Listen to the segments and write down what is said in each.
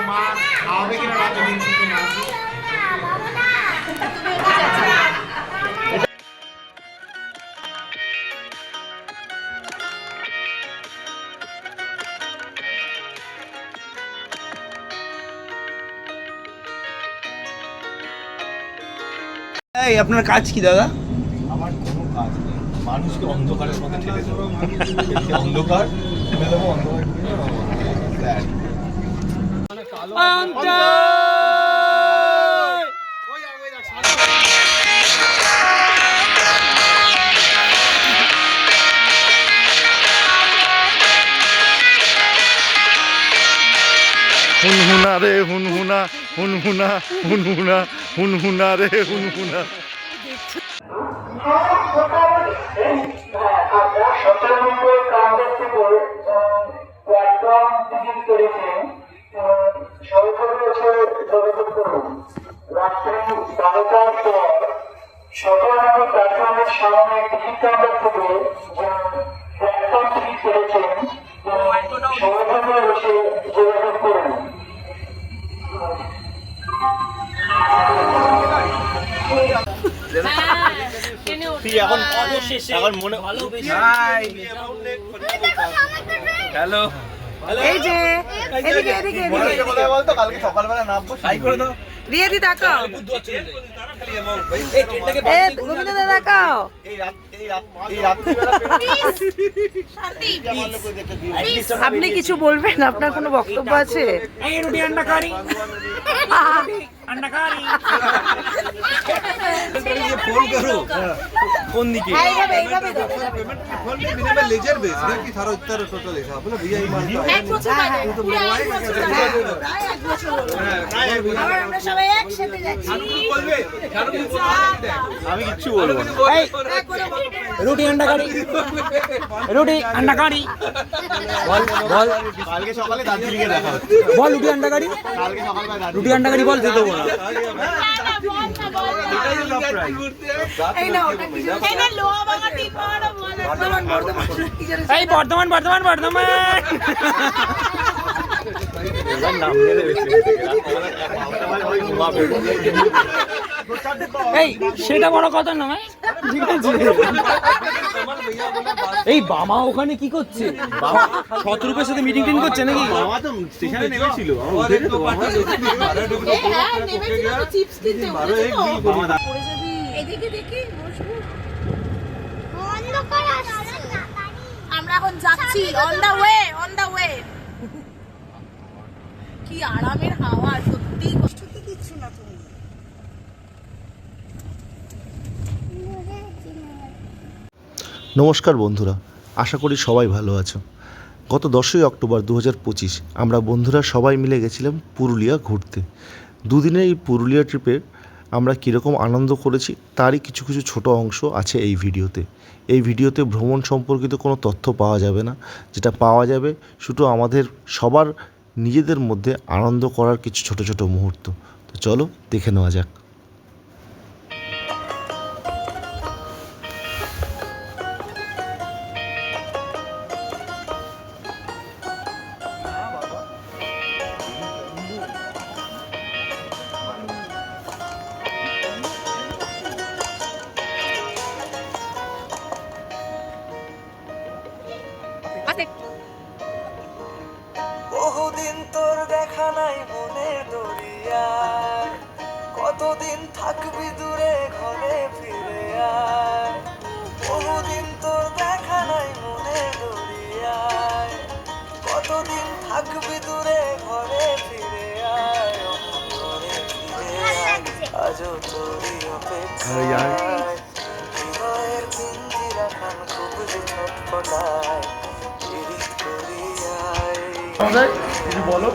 মা খাওয়াবে কিনা রাতে দেখছি তো মা। এই আপনার কাজ কি দাদা? আমার কোনো কাজ নেই, মানুষকে অন্ধকারের মধ্যে ঠেলে দেবো। অন্ধকার ঠেলে দেবো, অন্ধকার হুনহুনা রে হুনহুনা, হুনহুনা হুনহুনা, হুনহুনা রে হুনহুনা। আমরা সচেতনভাবে কাউন্টার থেকে প্ল্যাটফর্ম টিকিট করেছি, সরাসরি এসে যোগাযোগ করুন। রাত্রি 12টার পর সচেতনভাবে প্ল্যাটফর্মের সামনে টিকিট কাউন্টার থেকে প্ল্যাটফর্ম টিকিট করেছেন, সরাসরি এসে যোগাযোগ করুন। এখন মনে হ্যালো এই যে এদিকে এদিকে কোথায় বলতো কালকে সকালবেলা নামবো, সাই করে দাও। রিয়া দি তাকাও, এ গোবিন্দ দা তাকাও। আপনি কিছু বলবেন? আপনার কোনো বক্তব্য আছে? কোন দিকে? लेजर बेस की थारा उत्तर टोटल है बोला भैया ये मानता है तो बनवाए আমরা সবাই একসাথে যাচ্ছি। আমি কিচ্ছু বলবো না। রুটি আন্ডা কারি, রুটি আন্ডা কারি বল বল। কালকে সকালে দার্জিলিংয়ে দেখা হচ্ছে, বল রুটি আন্ডা কারি, কালকে সকালবেলা রুটি আন্ডা কারি বল, দিতে দেবো না। এই না ওটা কি জানো? এই না লোয়া বাবা টিপ বড় বর্ধমান বর্ধমান কি জানো? এই বর্ধমান বর্ধমান বর্ধমান এই সেটা বড় কথা নয়, ঠিক আছে? এই বাবা ওখানে কি করছে? বাবা শতরূপের সাথে মিটিং টিং করছে নাকি? বাবা তো স্টেশনে নেমেছিল, হ্যাঁ নেমেছিল তো চিপস কিনতে পড়ে যাবি। এদিকে দেখি বসবো। অন্ধকার আসছে, আমরা এখন যাচ্ছি on the way, on the way. কি আরামের হাওয়া, সত্যি কষ্ট কিচ্ছু না তুমি। নমস্কার বন্ধুরা, আশা করি সবাই ভালো আছো। গত 10ই অক্টোবর 2025 আমরা বন্ধুরা সবাই মিলে গেছিলাম পুরুলিয়া ঘুরতে। দুদিনের এই পুরুলিয়া ট্রিপে আমরা কীরকম আনন্দ করেছি তারই কিছু কিছু ছোট অংশ আছে এই ভিডিওতে। এই ভিডিওতে ভ্রমণ সম্পর্কিত কোনো তথ্য পাওয়া যাবে না, যেটা পাওয়া যাবে শুধু আমাদের সবার নিজেদের মধ্যে আনন্দ করার কিছু ছোট ছোট মুহূর্ত। তো চলো দেখে নেওয়া যাক। বহুদিন তোর দেখা নাই মনের দরিয়ায়, কতদিন থাকবি দূরে ঘরে ফিরে আয়। বহুদিন তোর দেখা নাই মনের দরিয়ায়, কতদিন থাকবি দূরে ঘরে ফিরে আয়। ঘরে ফিরে আয়, আজও তোরই অপেক্ষায়। হৃদয়ের পিঞ্জিরা খান খুব যে ছটফটায়, পিরিত করিয়ায়। বলো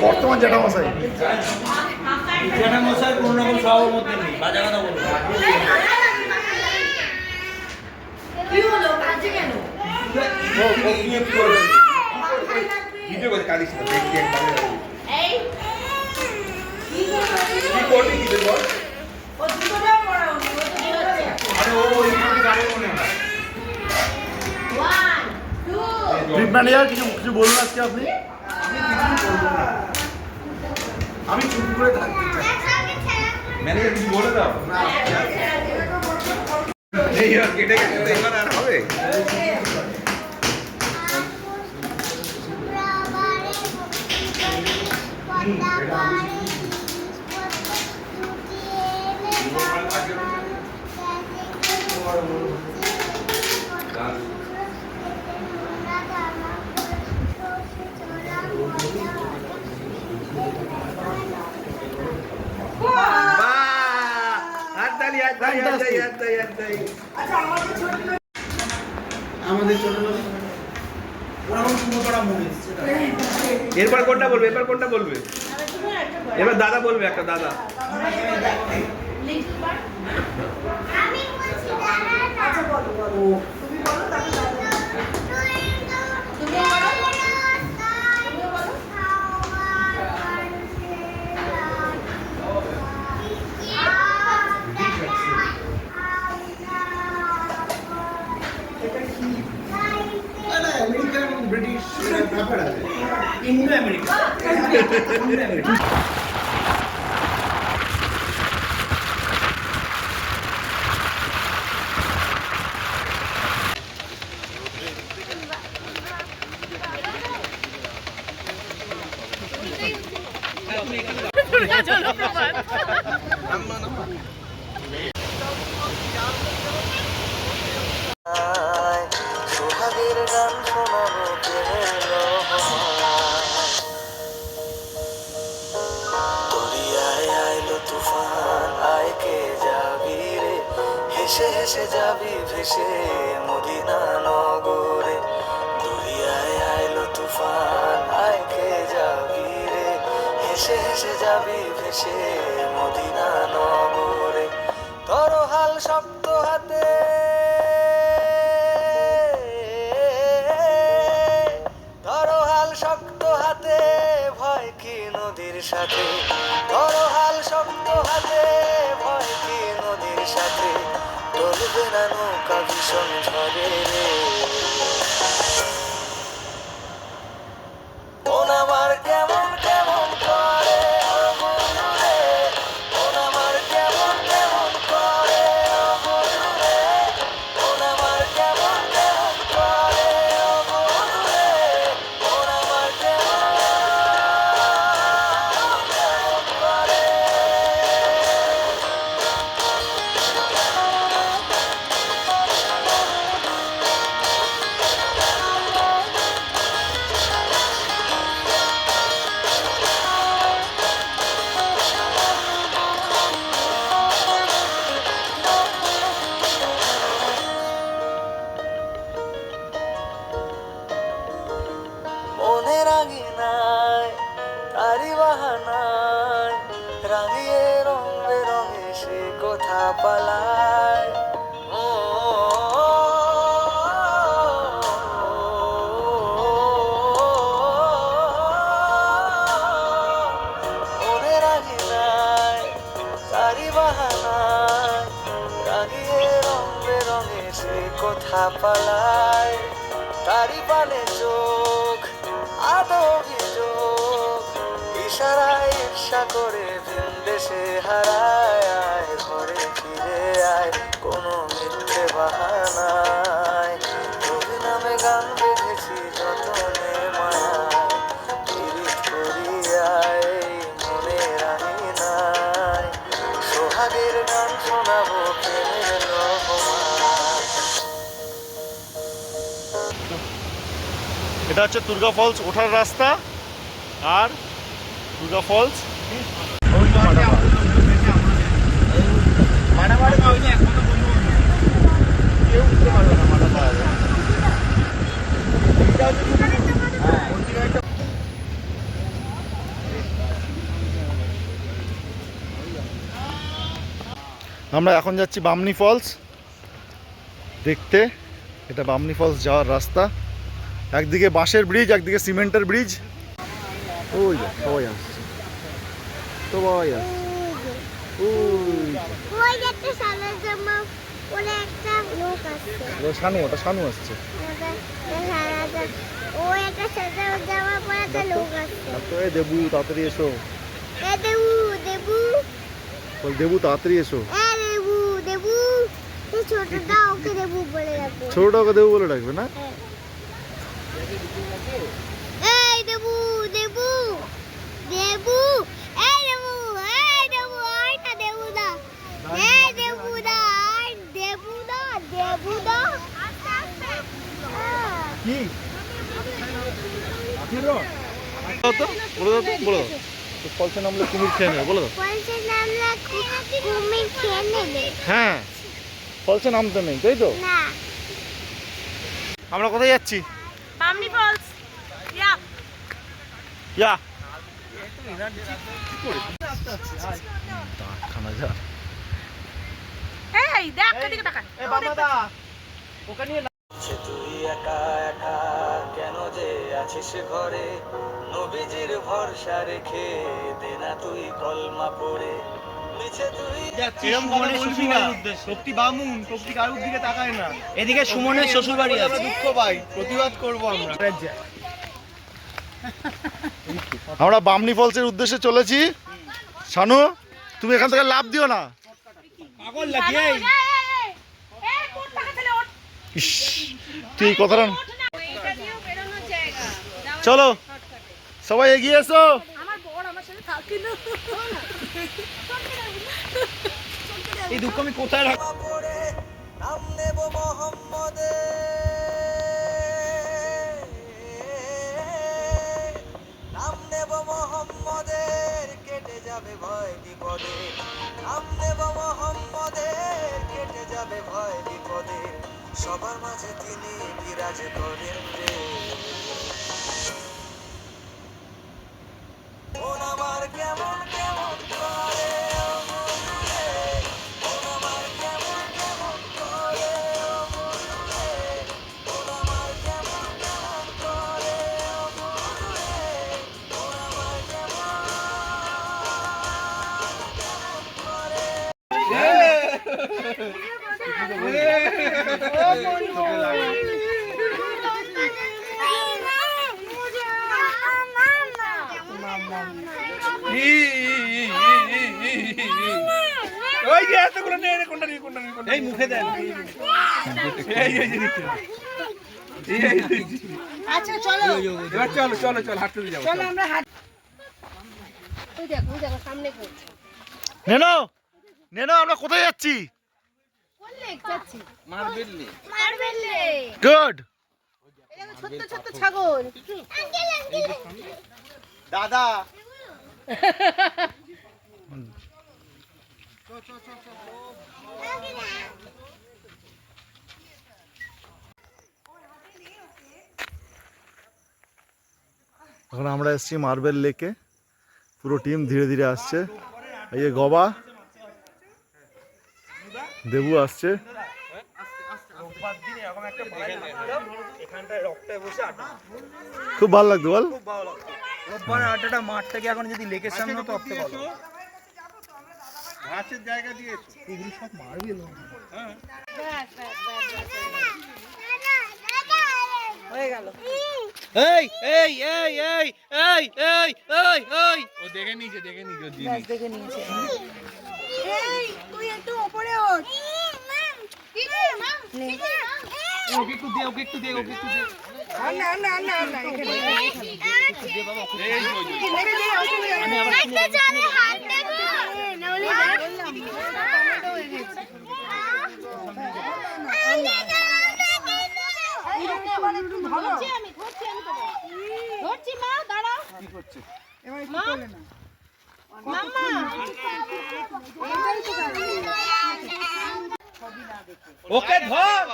বর্তমান জ্যাঠামশাই জ্যাঠামশাই কোনো রকম স্বভাবের মধ্যে নেই, বাজে কথা বলবো। কি হলো কাজে কেন? ভিডিও করে কালিস না দেখি একবার এই কি করবি কি বল। ও দুটোটা পড়া উনি, ও তো বেরোচ্ছে। আরে ও ওই গাড়ি মনে হয় 1 2 গ্রুপ ম্যানেজার কিছু কিছু বলুন আজকে আপনি। আমি চুপ করে থাকতে চাই। ম্যানেজার কিছু বলে দাও। এই আর কেটে কেটে এবার আর হবে। আমাদের ছোট ওরকম শুরু করা মনে এসছে। এরপর কোনটা বলবে? এবার কোনটা বলবে? এবার দাদা বলবে একটা দাদা। আমি বলছি দাঁড়া। আচ্ছা বলো বলো। তুমি বলো তারপর দাদা। তুমি বলো। তুমি বলো। আমেরিকান এবং ব্রিটিশ ব্যাপার আছে। Indo America. সোহাগের গান শোনাবো প্রেমের রহমান। দরিয়ায় আইলো তুফান, আয় কে যাবি রে, হেসে হেসে যাবি ভেসে মদিনা নগরে। দরিয়ায় আইলো তুফান, আয় কে যাবি রে, হেসে হেসে যাবি ভেসে মদিনা নগরে। তোর হাল শক্ত হাতে, ধরো হাল শক্ত হাতে, ভয় কি নদীর সাথে। ধরো হাল শক্ত হাতে, ভয় কি নদীর সাথে। চলবে না নৌকা ভীষণ ঝড়ে রে। মন আমার কেমন কেমন করে ও বন্ধু রে, মন আমার কেমন কেমন করে ও বন্ধু রে, মন আমার কেমন কেমন করে ও বন্ধু রে, মন আমার কেমন কেমন করে। মনে রাঙিনায় তারি বাহানায়, রাঙিয়ে রং বেরঙে সে কোথা পালায়। ও মনে রাঙিনায় তারি বাহানায়, রাঙিয়ে রং বেরঙে সে কোথা পালায়। তারি পানে চোখ আদো অভিযোগ, ইশারায় ঈর্ষা করে ভিন দেশে হারায়। আয় ঘরে ফিরে আয়, কোনো মিথ্যে বাহানায়। রবি নামে গান বেঁধেছি যতনে মায়ায়, পীড়িত করিয়ায় মনে রানি নাই। সোহাগের গান শোনাবো প্রেমের রহমান। এটা হচ্ছে দুর্গা ফলস ওঠার রাস্তা, আর দুর্গা ফলস আমরা এখন যাচ্ছি বামনি ফলস দেখতে। এটা বামনি ফলস যাওয়ার রাস্তা, একদিকে বাঁশের ব্রিজ, একদিকে সিমেন্টের ব্রিজ। ওই সবাই আসছে, সবাই আসছে। ওই ওই একটা সাদা জামা ওরে একটা লোক আছে ওটা শানু আসছে। ও একটা সাদা জামা পরা একটা লোক আছে। এই দেবু তাড়াতাড়ি এসো, এ দেবু দেবু বল দেবু তাড়াতাড়ি এসো। এ দেবু দেবু এই ছোটটা ওকে দেবু বলে ডাকবে। ছোটটাকে দেবু বলে ডাকবে না? এই দেবু দেবু দেবু এই দেবু আইটা দেবু দা এই দেবু দা দেবু দা আস্তে আস্তে কি বলে দাও তো ফলসে নামলে কুমির খেয়ে নেবে, বলে দাও। ফলসে নামলা কুমির খেয়ে নেবে। হ্যাঁ, ফলসে নামতে নেই, তাই তো? না আমরা কোথায় যাচ্ছি? বামনি ফলস ইয়া ইয়া খানা যা এই দেখ এদিকে তাকা তুই একা একা কেন যে আছিস ঘরে, নবীজির ভরসা রেখে দে না তুই কলমা পড়ে, মিছে তুই এদিকে সুমনের শ্বশুর বাড়ি আছে। আমরা বামনি ফলসের উদ্দেশ্যে চলেছি। শানু, তুমি এখান থেকে লাভ দিও না। পাগল লাগি এই এই কোট টাকা ছেলে ওঠ ইস, তুই এই কথাটা এটা দিয়েও বেরোনোর জায়গা চলো সবাই এগিয়ে এসো। আমার বড় আমার সাথে থাকি না এই দুঃখ আমি কোথায় রাখ পড়ে নাম নেব মোহাম্মদে, নাম নেব মোহাম্মদের কেটে যাবে ভয় বিপদে, নাম নেব মোহাম্মদের কেটে যাবে ভয় বিপদে, সবার মাঝে তিনি বিরাজ করেন রে। মন আমার কেমন কেমন করে ও বন্ধুরে, মন আমার কেমন কেমন করে ও বন্ধুরে, মন আমার কেমন কেমন করে ও বন্ধুরে, মন আমার কেমন করে। ওই যে এতগুলো নেই রে, কোনটা নিয়ে এই মুখে দেন আচ্ছা চলো এবার চলো হাঁটতে যাবো। চলো আমরা হাঁট ওই দেখো সামনে কোন নেনো নেনো, আমরা কোথায় যাচ্ছি? কোন লেক যাচ্ছি মারবেললি মারবেলে গুড। এই দেখো ছোট ছোট ছাগল দাদা এখন আমরা এসেছি মার্বেল লেকে। পুরো টিম ধীরে ধীরে আসছে। এই যে গবা, দেবু আসছে। খুব ভালো লাগতো বল। রোববার আড্ডাটা মাঠ থেকে এখন যদি লেকের সামনে তো অপতে পারবো। ঘাসের জায়গা দিয়েছো এগুলো সব মারবেল। হ্যাঁ হয়ে গেল এই এই এই এই এই এই এই এই ও দেখে নিয়েছে দেখে নিয়েছে এই তুই একটু উপরে ওঠ ওকে একটু দে না এখানে একটা জানে হাত দেবো নলে টমেটো হয়ে গেছে আমি ধরছি মা দাঁড়াও কি করছে এবার একটু তোলে না মাম্মা ওকে ধর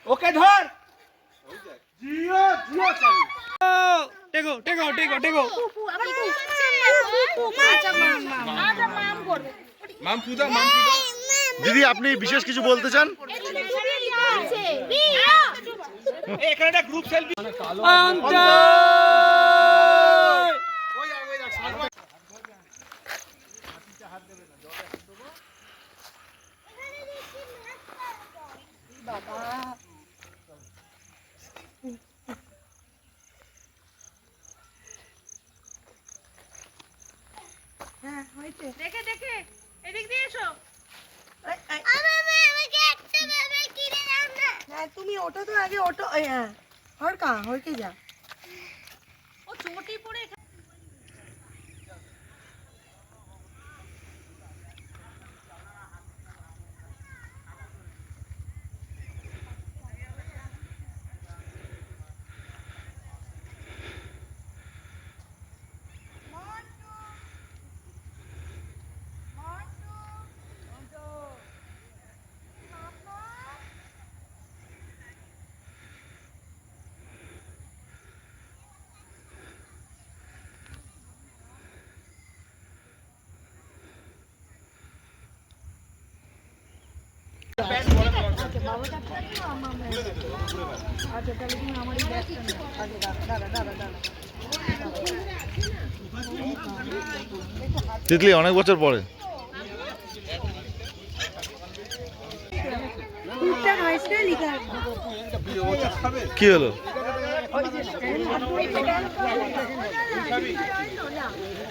ওকে ধর টেকো মাম পুদা দিদি, আপনি বিশেষ কিছু বলতে চান? এখানে একটা গ্রুপ সেলফি বাবা হ্যাঁ হয়েছে দেখে দেখে এদিক দিয়ে এসো এই, এই, আমাকে একটা বাবা কিনে দাও না হ্যাঁ তুমি ওটা তো আগে ওটো হ্যাঁ হরকে যা ও চটি পড়ে আচ্ছা তাহলে তুমি আমার এই ব্যাগটা নাও আগে দাঁড়া তিতলি অনেক বছর পরে। কুর্তা নয়সটা লিখা কি হলো?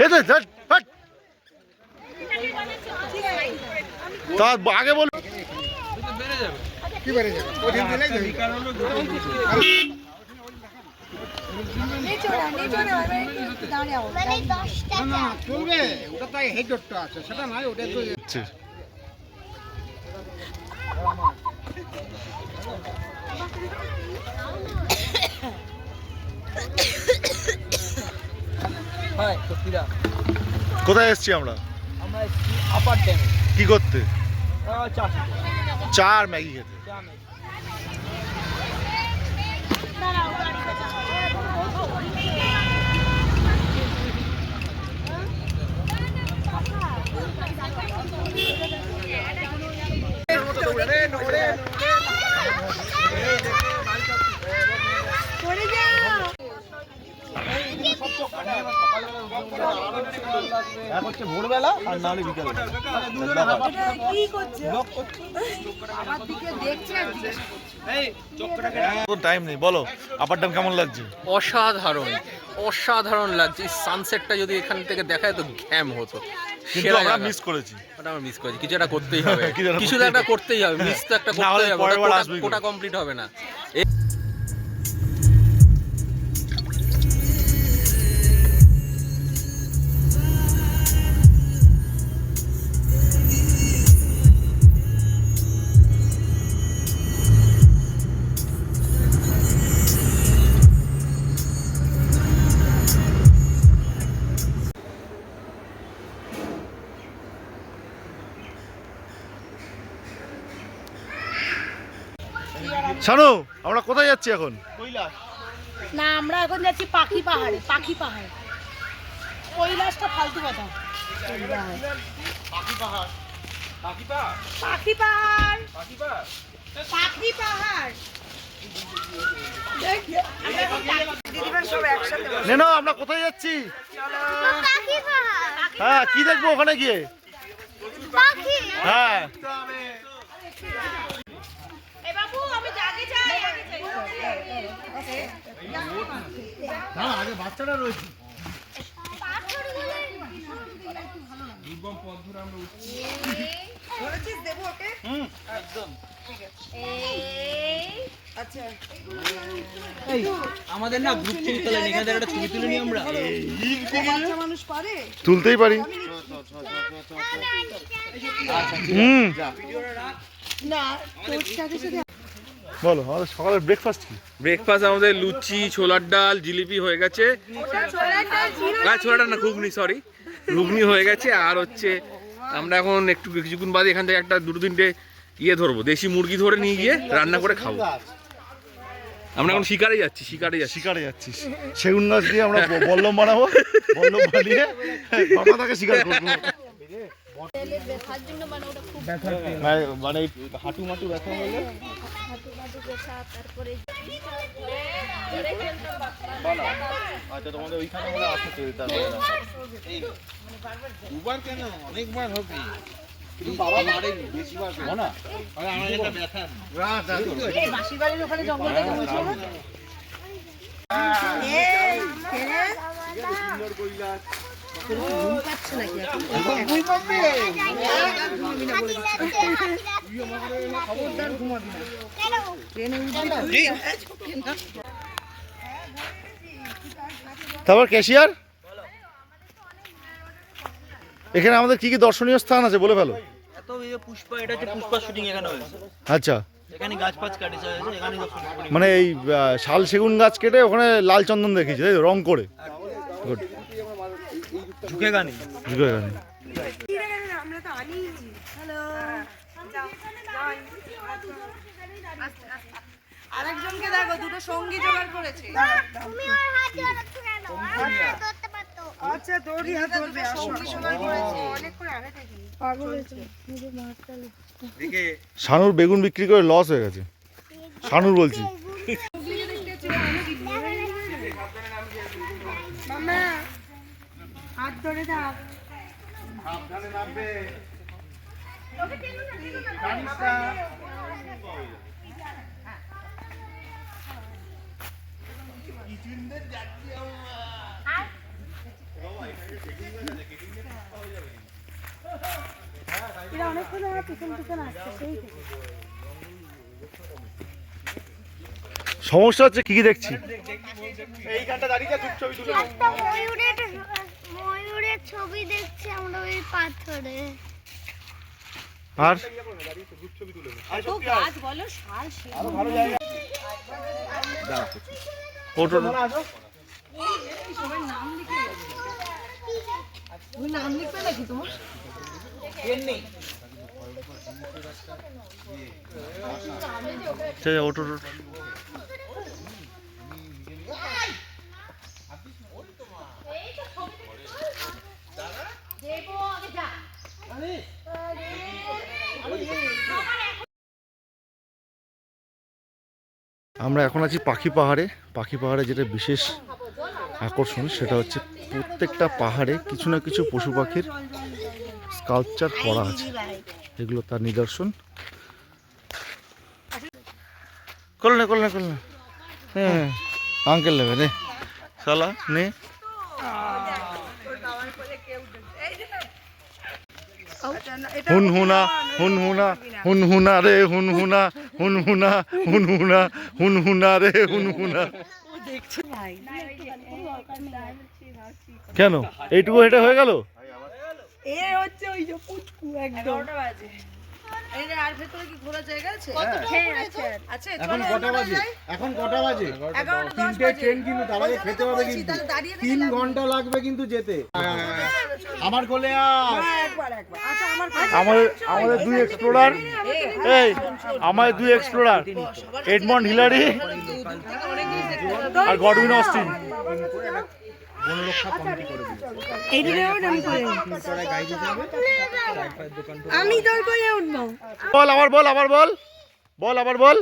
এই তো ধ্যাৎ, হাট। তা আগে বল। নেচোড়া দাঁড়াও মানে 10টা চা চলবে, ওটা তাই হেডটা আছে, সেটা নয়, ওটা তো হাই সত্যিরা কোথায় এসেছি আমরা? আমরা আপার ড্যামে কি করতে? চাষ চা আর ম্যাগি খেতে। পড়ে যাও এক হচ্ছে ভোরবেলা আর না হলে বিকাল। এটা কি করছে আমার দিকে দেখছে আর জিজ্ঞাসা টাইম নেই, বলো আপার ড্যাম কেমন লাগছে? অসাধারণ অসাধারণ লাগছে। সানসেটটা যদি এখান থেকে দেখায় তো ঘ্যাম হতো। কিন্তু সেরা আমরা জায়গা। মিস করেছি। ওটা আমরা মিস করেছি। কিছু একটা করতেই হবে, কিছু একটা কিছু একটা করতেই হবে, মিস তো একটা না হলে করতেই হবে। পরের বার ওটা আসবেই কোটা করে। কমপ্লিট হবে না। শানু, আমরা কোথায় যাচ্ছি এখন? না আমরা এখন যাচ্ছি পাখি পাহাড়ে কৈলাসটা ফালতু কথা পাখি পাহাড় দিদিভাই সব একসাথে নেনো, আমরা কোথায় যাচ্ছি? পাখি পাহাড় হ্যাঁ, কি দেখবো ওখানে গিয়ে? পাখি হ্যাঁ, এ বাবু আমি জাগে যাই আগে বাচ্চাটা রয়েছে। বলেছিস দেবো ওকে আচ্ছা আমাদের না গ্রুপ ছবি তোলে এখানে একটা ছবি তুলে নিই আমরা। বাচ্চা মানুষ পারে তুলতেই পারি। হুম, না তোর সাথে সাথে বলো আমাদের সকালের ব্রেকফাস্ট কি? ব্রেকফাস্ট আমাদের লুচি, ছোলার ডাল, জিলিপি হয়ে গেছে। ছোলার না, ঘুগনি, সরি, ঘুগনি হয়ে গেছে। আর হচ্ছে আমরা এখন একটু কিছুক্ষণ বাদে এখান থেকে একটা দুটো তিনটে ধরবো, দেশি মুরগি ধরে নিয়ে গিয়ে রান্না করে খাবো। আমরা এখন শিকারে যাচ্ছি। শিকারে যাচ্ছিস? সেগুন গাছ দিয়ে আমরা বল্লম বানাবো, বল্লম বানিয়ে বাবা তাকে শিকার করবো। ব্যথার জন্য মানে ওটা খুব মানে হাঁটু মাটু ব্যথা হলে হাঁটু ব্যথা তারপরে আচ্ছা, তোমাদের ওইখানে বলে আছে তো, তারপরে দুবার কেন, অনেকবার হবে। মাসির বাড়ির ওখানে জঙ্গল থেকে বলছিল না? ঘুম পাচ্ছে নাকি এখন? ঘুম পাচ্ছে? খবরদার ঘুমাবি না। ট্রেনে উঠবি তো? তারপর ক্যাশিয়ার, এখানে আমাদের কি কি দর্শনীয় স্থান আছে বলে ফেলো। এত এই যে পুষ্পা, এটা হচ্ছে পুষ্পা শুটিং এখানে হয়েছে। আচ্ছা, এখানে গাছ ফাছ কাটিছে হয়েছে, এখানে সব শুটিং। মানে এই শাল সেগুন গাছ কেটে ওখানে লাল চন্দন দেখিয়েছে তাই তো, রং করে। গুড। ঝুঁকে গানি ঝুঁকে গানি। আমরা তো আনিয়েছি। হ্যালো। আরেকজনকে দেখো, দুটো সঙ্গী জোগাড় করেছে। তুমি ওর হাত ধরে নাও, আর ধরতে পারতো। আচ্ছা, তোরই হাত ধরবে। সঙ্গী জোগাড় করেছে অনেক করে আগে থেকে। পাগল হয়েছে নিজে মারতে। শানুর বেগুন বিক্রি করে লস হয়ে গেছে। শানুর বলছি। মামা হাত ধরে থাক। এরা অনেকক্ষণ আমার পিছন পিছন আসছে সেই থেকে। সমস্যা হচ্ছে কি কি দেখছি। একটা ময়ূরের ছবি দেখছি আমরা ওই পাথরে। আর তো গাছ বলো শাল সেগুন। ওটো সবাই নাম লিখে গেছে। তুমি নাম লিখবে নাকি তোমার? ওটো আমরা এখন আছি পাখি পাহাড়ে। পাখি পাহাড়ে যেটা বিশেষ আকর্ষণ সেটা হচ্ছে প্রত্যেকটা পাহাড়ে কিছু না কিছু পশু পাখির স্কাল্পচার করা আছে, এগুলো তার নিদর্শন। করলে করলে করলে হ্যাঁ আঙ্কেল নেবে নে শালা নে। হুনহুনা হুনহুনা হুনহুনা রে হুনহুনা হুনহুনা হুনহুনা হুনহুনা রে হুনহুনা। কেন এইটুকু হেঁটে হয়ে গেল? এ হচ্ছে ওই যে পুচকু একদম। 11টা বাজে। এই যে আর ভেতরে কি ঘোরার জায়গা আছে? আচ্ছা, এখন কটা বাজে? এখন কটা বাজে? 11:10 তিনটে ট্রেন কিন্তু তার আগে খেতে হবে কিন্তু। তাহলে দাঁড়িয়ে 3 ঘন্টা লাগবে কিন্তু যেতে। আমার কোলে একবার। আচ্ছা, আমাদের দুই এক্সপ্লোরার, এই আমাদের দুই এক্সপ্লোরার এডমন্ড হিলারি আর গডউইন অস্টিন। আমি তোর কোলে উঠবো। বল আবার বল, আবার বল, বল আবার বল।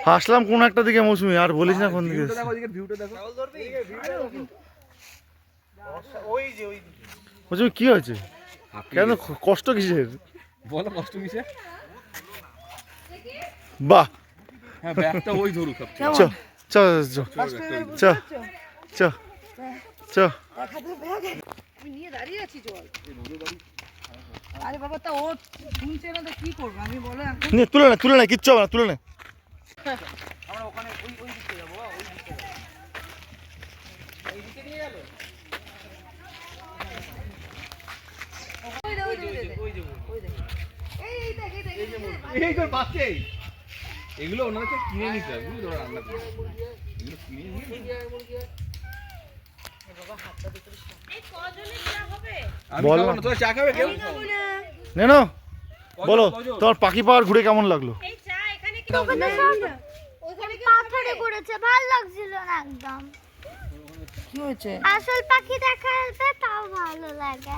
হাসলাম কোন একটা দিকে মৌসুমি, আর বলিস না কোন দিকে। মৌসুমি কি হয়েছে? কেন কষ্ট কিসের? বলো কষ্ট কিসে? বাহ, হ্যাঁ ব্যাগটা ওই ধরুক। চ চ চ চ চ। আমি নিয়ে দাঁড়িয়ে আছি জল। আরে বাবা, তা ও শুনছে না তো কি করবো আমি বলো এখন? নে তুলে না কিচ্ছু হবে না, তুলে নে। আমরা ওখানে ওই দিকে যাবো, ওই দিকে এইদিকে নিয়ে গেল। এই তোর বাচ্চা এগুলো ওনাকে কিনে নিতে হবে, বুঝলি? ওরা রান্না করবে এগুলো কিনে নিয়ে আমি বল খাবো না। তোরা চা খাবে কেউ? নে না বলো তোমার পাখি পাহাড় ঘুরে কেমন লাগলো? ওখানে পাথরে করেছে, ভালো লাগছিল না একদম। কি হয়েছে? আসল পাখি দেখা যেতে তাও ভালো লাগে।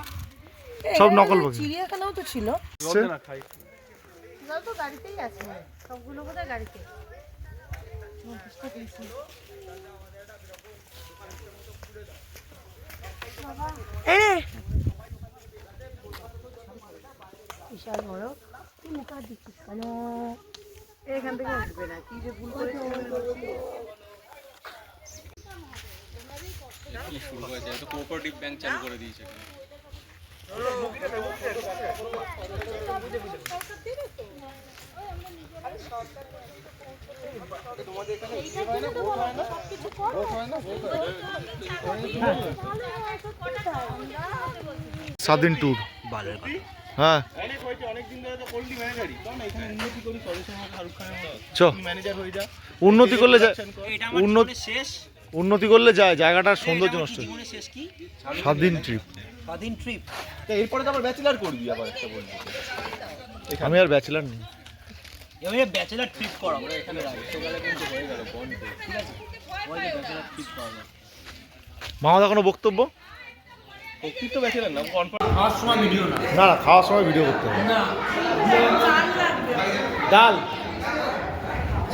সব নকল পাখি। চিড়িয়াখানাও তো ছিল। জল তো গাড়িতেই আছে, সবগুলো বোধহয় গাড়িতে। বিশাল বড় তুই মুখে হাত দিচ্ছিস কেন? এখান থেকে উঠবে না, কি যে ভুল করেছে শুরু হয়েছে তো কোঅপারেটিভ ব্যাংক চালু করে দিয়েছে স্বাধীন ট্যুর হ্যাঁ চ উন্নতি করলে যায় উন্নতি করলে যায় জায়গাটার সৌন্দর্য নষ্ট হয়। স্বাধীন ট্রিপ স্বাধীন ট্রিপ। এরপরে তো আবার ব্যাচেলার করবি আবার একটা বলবি। আমি আর ব্যাচেলার নেই। এবারে ব্যাচেলার ট্রিপ করা আমরা এখানে রাখি সেখানে কিন্তু হয়ে গেল বন্ধ, ঠিক আছে? ওই যে ব্যাচেলার ট্রিপ করা যায়। মামাদা কোনো বক্তব্য? তো ব্যাচেলার না, কনফার্ম খাওয়ার সময় ভিডিও না, না খাওয়ার সময় ভিডিও করতে হবে। ডাল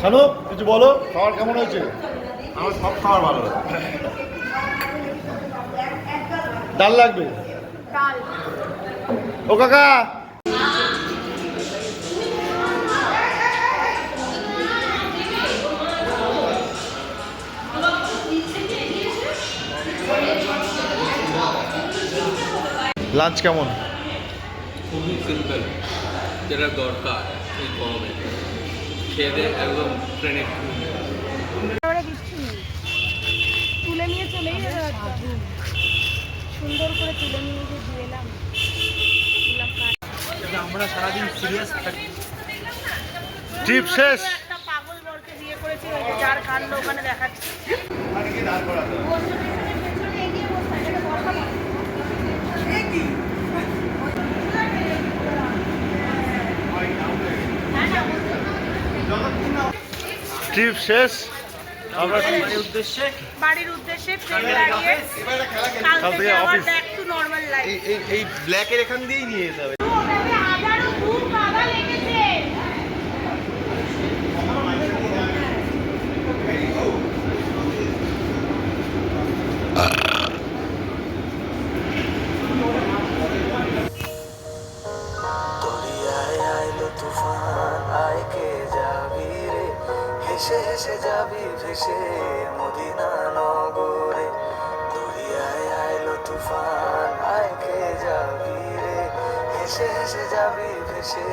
শানু কিছু বলো, খাবার কেমন হয়েছে? আমার সব খাবার ভালো লাগে। ডাল লাগবে? ও কাকা লাঞ্চ কেমন? খুবই সিম্পল, যেটা দরকার এই গরমে, খেয়ে দিয়ে একদম ট্রেনে তুলে নিয়ে চলেই সুন্দর করে তুলে নিয়ে যে দিয়ে এলাম। আমরা সারাদিন সিরিয়াস থাকি। ট্রিপ শেষ। একটা পাগল বরকে বিয়ে করেছে, ওই যে যার কাণ্ড ওখানে দেখাচ্ছে। ট্রিপ শেষ। আমরা বাড়ির উদ্দেশ্যে ট্রেন দাঁড়িয়ে কাল থেকে আবার ব্যাক টু নরমাল লাইফ। এই ব্ল্যাকের এখান দিয়েই নিয়ে যেতে হবে। হাজারো খুব বাবা লেগেছে। দরিয়ায় আইলো তুফান, আয় কে যাবি রে, হেসে হেসে যাবি ভেসে মদিনা নগরে। দরিয়ায় আইলো তুফান, আয় কে যাবি রে, হেসে হেসে যাবি ভেসে